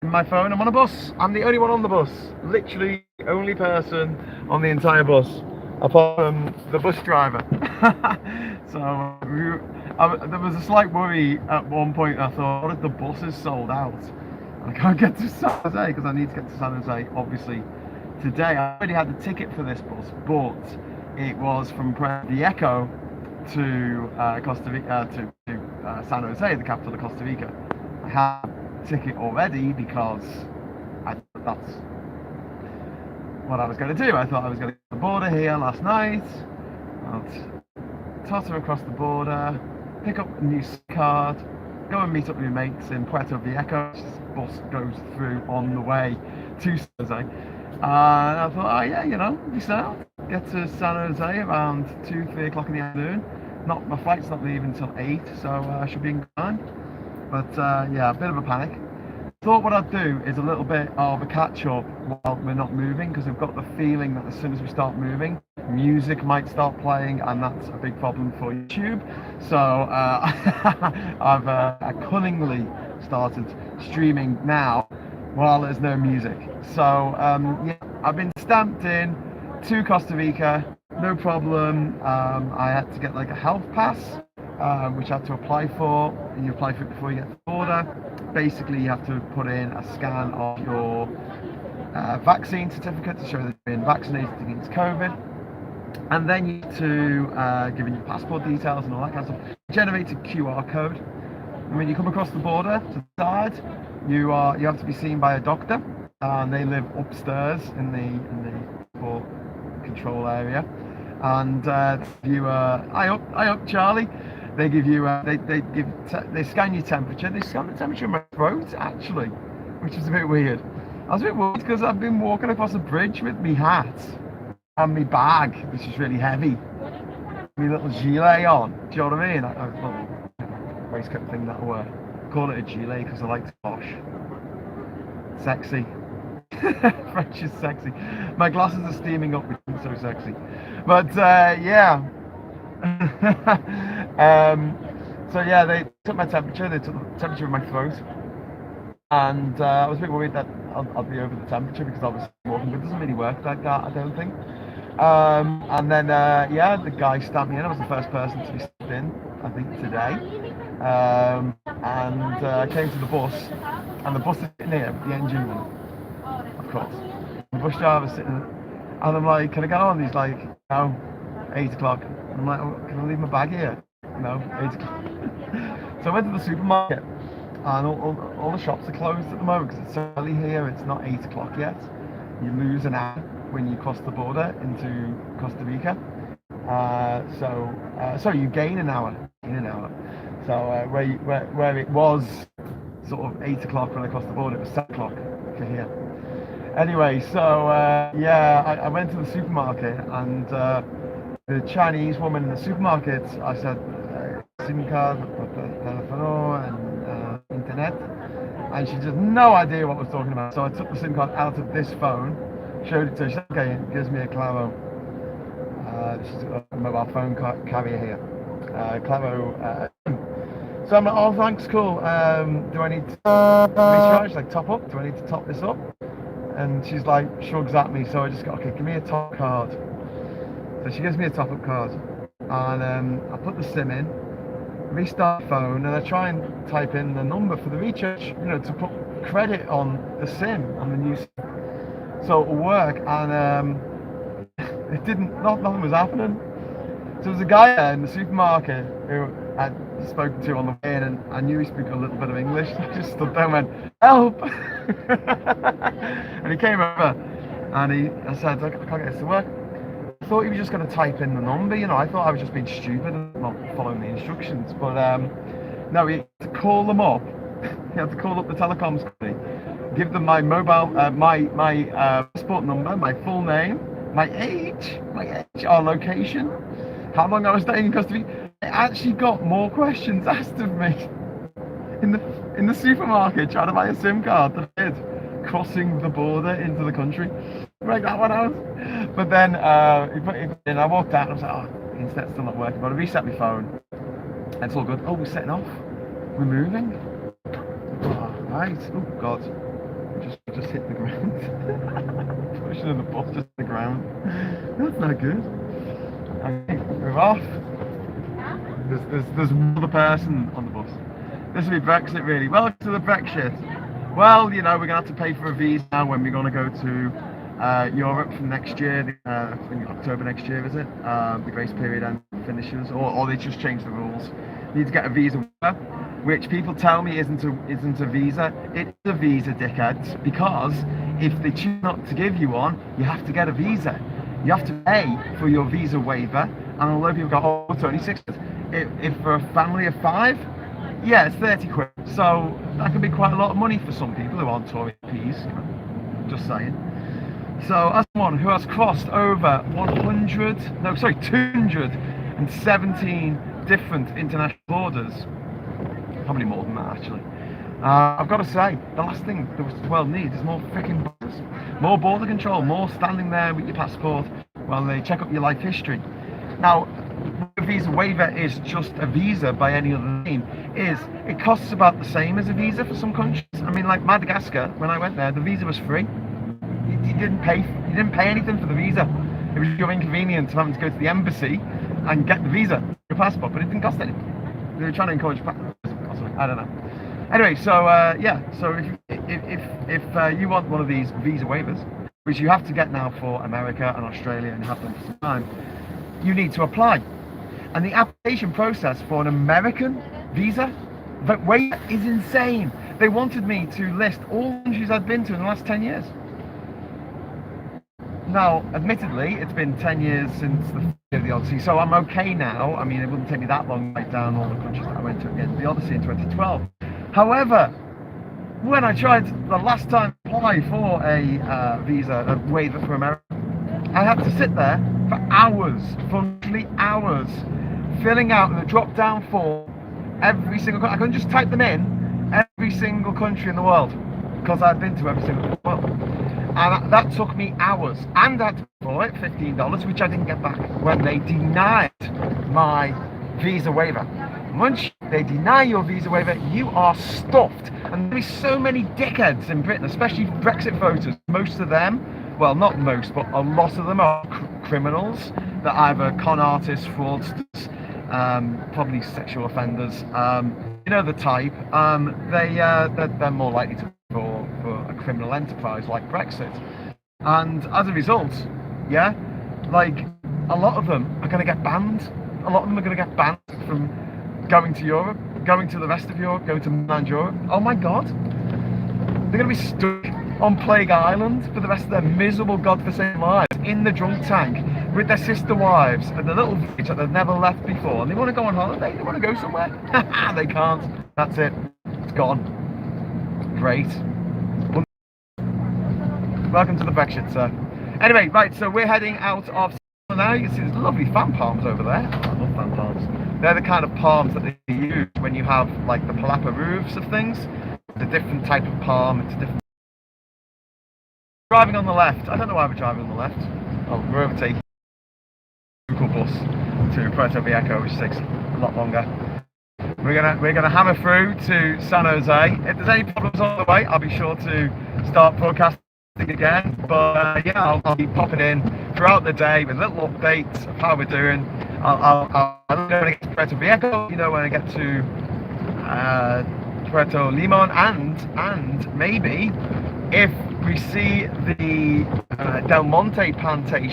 my phone. I'm on a bus. I'm the only one on the bus. Literally the only person on the entire bus, apart from the bus driver. So there was a slight worry at one point. I thought, what if the bus is sold out? I can't get to San Jose because I need to get to San Jose, obviously, today. I already had the ticket for this bus, but it was from Echo to Costa Rica to San Jose, the capital of Costa Rica. I had a ticket already because that's what I was going to do. I thought I was going to get the border here last night. I'll totter across the border, pick up a new card, go and meet up with my mates in Puerto Viejo. This bus goes through on the way to San Jose. And I thought, oh yeah, be sound. Get to San Jose around 2-3 o'clock in the afternoon. My flight's not leaving until 8, so I should be in time. But yeah, a bit of a panic. Thought what I'd do is a little bit of a catch-up while we're not moving, because I've got the feeling that as soon as we start moving, music might start playing, and that's a big problem for YouTube. So I've cunningly started streaming now while there's no music. So yeah, I've been stamped in to Costa Rica, no problem. I had to get like a health pass, which I had to apply for. You apply for it before you get to the border. Basically, you have to put in a scan of your vaccine certificate to show that you've been vaccinated against COVID. And then you need to give in your passport details and all that kind of stuff. Generate a QR code. And when you come across the border to the side, you have to be seen by a doctor, and they live upstairs in the passport control area. And eye up, Charlie. They give you they scan your temperature. They scan the temperature in my throat actually, which is a bit weird. I was a bit worried because I've been walking across a bridge with me hat and my bag, which is really heavy, my little gilet on. Do you know what I mean? A waistcoat thing that I wear. I call it a gilet because I like to posh, sexy. French is sexy. My glasses are steaming up, which is so sexy. But yeah. So yeah, they took my temperature. They took the temperature of my throat, and I was a bit worried that I'll be over the temperature because obviously walking, but it doesn't really work like that, I don't think. And then yeah, the guy stamped me in. I was the first person to be stamped in, I think, today. And I came to the bus, and the bus is sitting here, the engine one, of course. The bus driver's sitting, and I'm like, can I get on? He's like, no, 8 o'clock. And I'm like, oh, can I leave my bag here? No, 8 o'clock. So I went to the supermarket, and all the shops are closed at the moment because it's so early here. It's not 8 o'clock yet. You lose an hour when you cross the border into Costa Rica. So you gain an hour. So where it was sort of 8 o'clock when I crossed the border, it was 7 o'clock for here. Anyway, so yeah, I went to the supermarket, and the Chinese woman in the supermarket, I said, SIM card, telephone, and internet, and she just no idea what I was talking about. So I took the SIM card out of this phone, showed it to her. She said, okay, it gives me a Claro. She's a mobile phone carrier here. Claro. So I'm like, oh, thanks, cool. Do I need to recharge, like top up? Do I need to top this up? And she's like, shrugs at me. So I just go, okay, give me a top card. So she gives me a top-up card, and I put the SIM in, restart the phone, and I try and type in the number for the recharge, to put credit on the SIM, on the new SIM. So it'll work, and it didn't. Nothing was happening. So there was a guy there in the supermarket who I'd spoken to on the way in, and I knew he spoke a little bit of English. So I just stood there and went, help! And he came over, and I said, I can't get this to work. I thought he was just going to type in the number, I thought I was just being stupid and not following the instructions. But no, he had to call them up. He had to call up the telecoms company, give them my mobile, my passport number, my full name, my age, our location, how long I was staying in Costa Rica. I actually got more questions asked of me in the supermarket trying to buy a SIM card than I did crossing the border into the country. Break that one out. But then he put it in. I walked out and I was like, oh, the internet's still not working. But I reset my phone. And it's all good. Oh, we're setting off. We're moving. Oh, right. Oh, God. just hit the ground. Pushing in the bus, just the ground. That's not good. Okay, we're off. There's one other person on the bus. This will be Brexit, really. Welcome to the Brexit. Well, you know, we're going to have to pay for a visa now when we're going to go to Europe from next year. I think October next year, is it? The grace period and finishes, or they just changed the rules. You need to get a visa, which people tell me isn't a visa. It's a visa, dickheads, because if they choose not to give you one, you have to get a visa. You have to pay for your visa waiver, and a lot of people go, oh, it's only 6 quid. If for a family of 5, yeah, it's 30 quid. So that can be quite a lot of money for some people who aren't Tory MPs. Just saying. So as someone who has crossed over 217 different international borders, probably more than that actually, I've got to say, the last thing the world needs is more freaking borders. More border control, more standing there with your passport while they check up your life history. Now, a visa waiver is just a visa by any other name. It costs about the same as a visa for some countries. I mean, like Madagascar, when I went there, the visa was free. You didn't pay anything for the visa. It was your inconvenience having to go to the embassy and get the visa, your passport, but it didn't cost anything. They were trying to encourage I don't know. Anyway, so yeah, so if you want one of these visa waivers, which you have to get now for America and Australia and have them for some time, you need to apply. And the application process for an American visa waiver is insane. They wanted me to list all countries I'd been to in the last 10 years. Now, admittedly, it's been 10 years since the Odyssey, so I'm okay now. I mean, it wouldn't take me that long to write down all the countries that I went to at the end of the Odyssey in 2012. However, when I tried the last time to apply for a waiver for America, I had to sit there for hours, filling out the drop-down form every single country. I couldn't just type them in, every single country in the world, because I'd been to every single world. And that took me hours, and I had to pay for it, $15, which I didn't get back when they denied my visa waiver. Once they deny your visa waiver, you are stuffed. And there's so many dickheads in Britain, especially Brexit voters. Most of them, well, not most, but a lot of them are criminals. They're either con artists, fraudsters, probably sexual offenders. You know the type. They're more likely to for a criminal enterprise like Brexit. And as a result, yeah, like a lot of them are going to get banned. A lot of them are going to get banned from going to Europe, going to the rest of Europe, going to mainland Europe. Oh my God. They're going to be stuck on Plague Island for the rest of their miserable godforsaken lives in the drunk tank with their sister wives and the little village that they've never left before. And they want to go on holiday, they want to go somewhere. They can't. That's it. It's gone. Great. Welcome to the Brexit, sir. Anyway, right, so we're heading out of now. You can see there's lovely fan palms over there. I love fan palms. They're the kind of palms that they use when you have like the palapa roofs of things. It's a different type of palm. It's a different. Driving on the left. I don't know why we're driving on the left. Oh, we're overtaking a local bus to Puerto Viejo, which takes a lot longer. We're gonna hammer through to San Jose. If there's any problems on the way, I'll be sure to start broadcasting again. But yeah, I'll be popping in throughout the day with little updates of how we're doing. I'll know when I get to Puerto Viejo, you know, when I get to Puerto Limon, and maybe if we see the Del Monte plantation